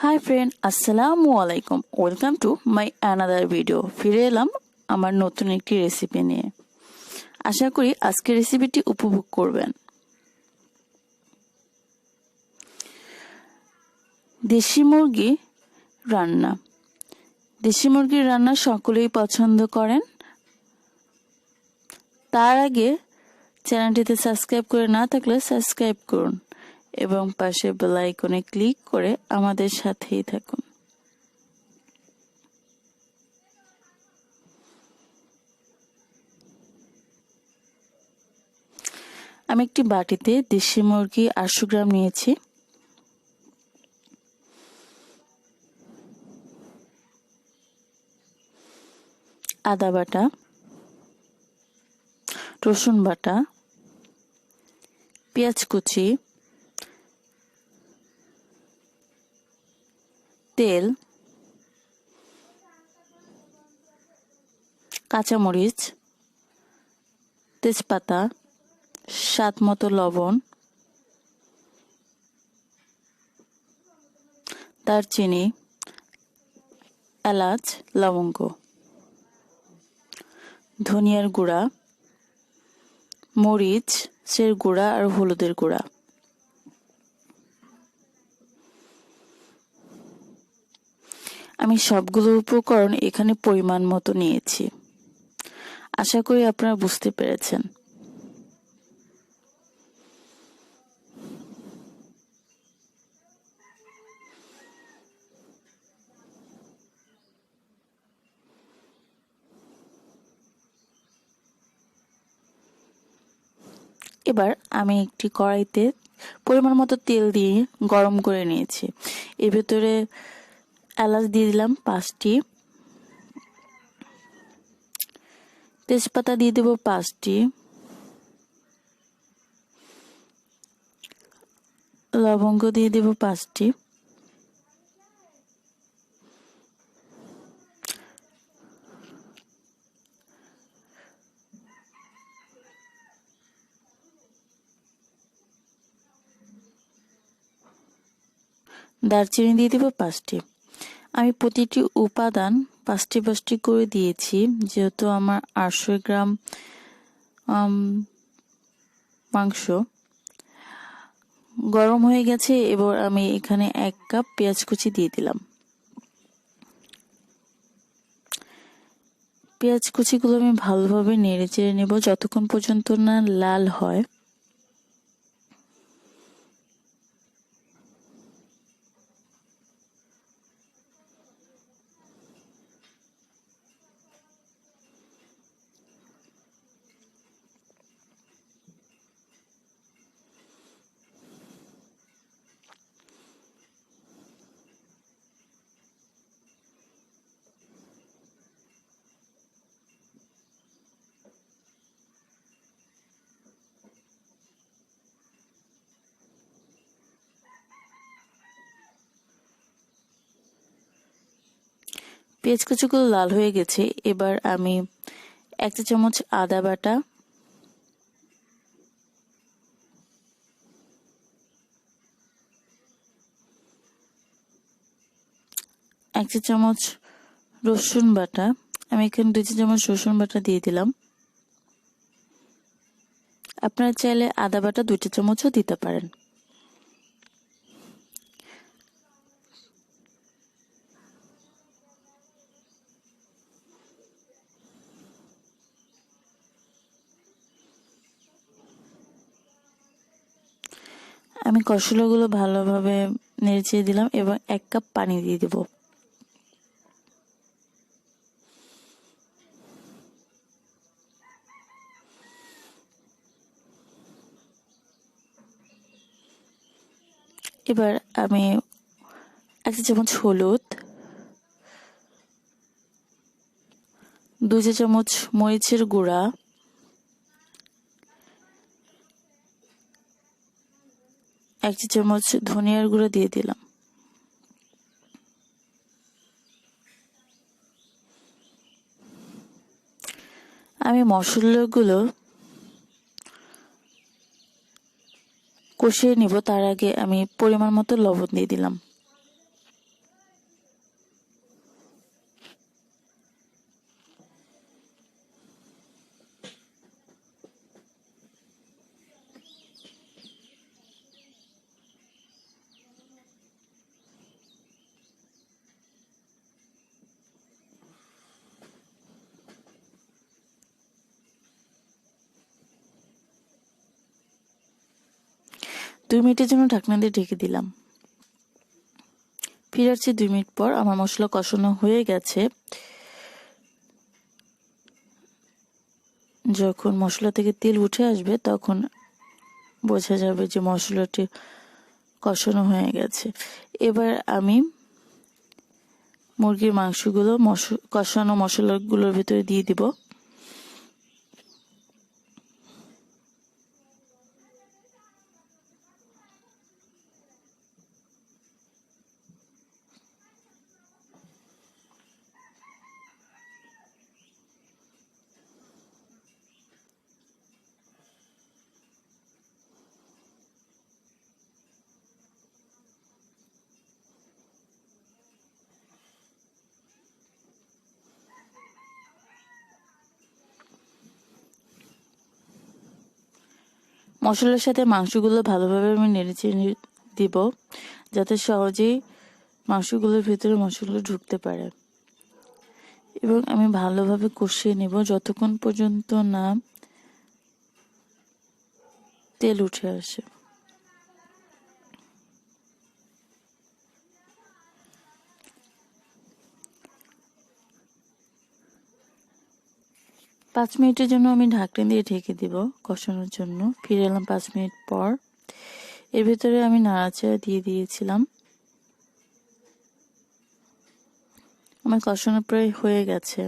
Hi friend, আসসালামু আলাইকুম। Welcome to my another video. ফিরে এলাম আমার নতুন একটি রেসিপি নিয়ে। আশা করি আজকের রেসিপিটি উপভোগ করবেন। দেশি মুরগি রান্না। দেশি মুরগির রান্না সকলেই পছন্দ করেন। তার আগে চ্যানেলটিতে সাবস্ক্রাইব করে না থাকলে সাবস্ক্রাইব করুন এবং পাশে বেল আইকনে ক্লিক করে আমাদের সাথেই থাকুন। আমি একটি বাটিতে দেশি মুরগি 800 গ্রাম নিয়েছি। আদা বাটা, রসুন বাটা, পেঁয়াজ কুচি, তেল, কাঁচামরিচ, তেজপাতা, স্বাদ মতো লবণ, দারচিনি, এলাচ, লবঙ্গ, ধনিয়ার গুঁড়া, মরিচের গুঁড়া আর হলুদের গুঁড়া। আমি সবগুলো উপকরণ এখানে পরিমাণ মতো নিয়েছি। আশা করি আপনারা বুঝতে পেরেছেন। এবার আমি একটি কড়াইতে পরিমাণ মতো তেল দিয়ে গরম করে নিয়েছি। এর ভেতরে এলাচ দিয়ে দিলাম 5টি, তেজপাতা দিয়ে দেব 5টি, লবঙ্গ দিয়ে দেব 5টি, দারচিনি দিয়ে দেব 5টি। আমি প্রতিটি উপাদান 5টি করে দিয়েছি, যেহেতু আমার 800 গ্রাম মাংস। গরম হয়ে গেছে, এবার আমি এখানে 1 কাপ পেঁয়াজ কুচি দিয়ে দিলাম। পেঁয়াজ কুচিগুলো আমি ভালোভাবে নেড়ে চেড়ে নেব যতক্ষণ পর্যন্ত না লাল হয়। পেঁয়াজ কুচিগুলো লাল হয়ে গেছে। এবার আমি 1 চা চামচ আদা বাটা, 1 চা চামচ রসুন বাটা, আমি এখানে 2 চা চামচ রসুন বাটা দিয়ে দিলাম। আপনারা চাইলে আদা বাটা 2 চা চামচও দিতে পারেন। আমি মশলাগুলো ভালোভাবে নেড়ে দিলাম এবং 1 কাপ পানি দিয়ে দেব। এবার আমি 1 চা চামচ হলুদ, 2 চা চামচ মরিচের গুঁড়া, 1 চা চামচ ধনিয়ার গুঁড়া দিয়ে দিলাম। আমি মশলাগুলো কষিয়ে নিব, তার আগে আমি পরিমাণ মতো লবণ দিয়ে দিলাম। দুই মিনিটের জন্য ঢাকনা দিয়ে ঢেকে দিলাম। ফিরে আসছি 2 মিনিট পর। আমার মশলা কষানো হয়ে গেছে। যখন মশলা থেকে তেল উঠে আসবে তখন বোঝা যাবে যে মশলাটি কষানো হয়ে গেছে। এবার আমি মুরগির মাংসগুলো কষানো মশলাগুলোর ভিতরে দিয়ে দিব। মশলার সাথে মাংসগুলো ভালোভাবে আমি নেড়েচেড়ে দিব, যাতে সহজেই মাংসগুলোর ভিতরে মশলা ঢুকতে পারে। এবং আমি ভালোভাবে কষিয়ে নেব যতক্ষণ পর্যন্ত না তেল উঠে আসে। পাঁচ মিনিটের জন্য আমি ঢাকনা দিয়ে ঢেকে দিব কষানোর জন্য। ফিরে এলাম 5 মিনিট পর। এর ভিতরে আমি নাড়াচাড়া দিয়ে দিয়েছিলাম। আমার কষানো প্রায় হয়ে গেছে।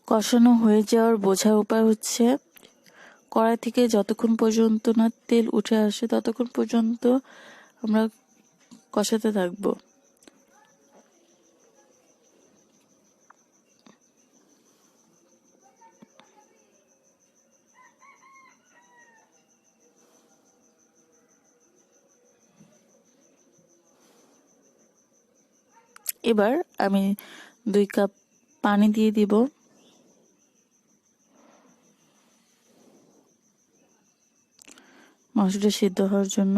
কষানো হয়ে যাওয়ার বোঝার উপায় হচ্ছে কড়াই থেকে যতক্ষণ পর্যন্ত না তেল উঠে আসে ততক্ষণ পর্যন্ত আমরা কষাতে থাকবো। এবার আমি 2 কাপ পানি দিয়ে দিব। মাংসটা সিদ্ধ হওয়ার জন্য।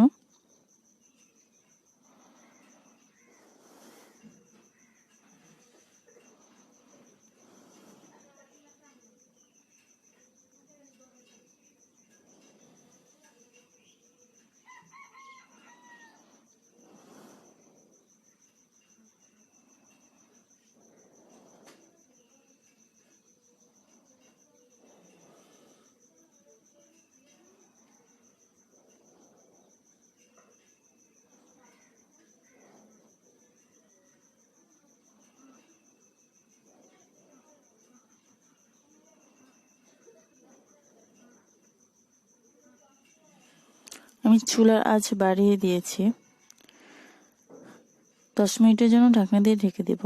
আমি চুলার আঁচ বাড়িয়ে দিয়েছি। 10 মিনিটের জন্য ঢাকনা দিয়ে ঢেকে দেব।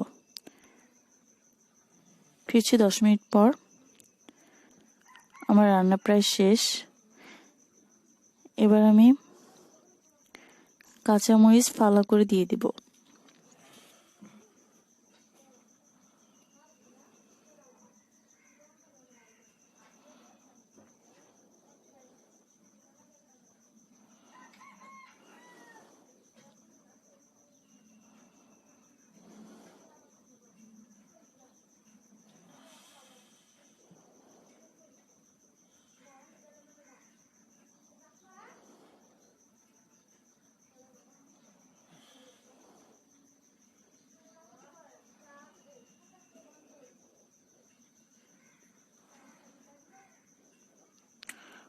ফিরছি 10 মিনিট পর। আমার রান্না প্রায় শেষ। এবার আমি কাঁচামরিচ ফালা করে দিয়ে দিব।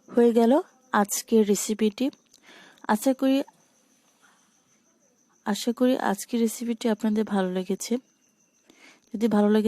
হয়ে গেল আজকের রেসিপিটি। আশা করি আজকের রেসিপিটি আপনাদের ভালো লেগেছে। যদি ভালো লাগে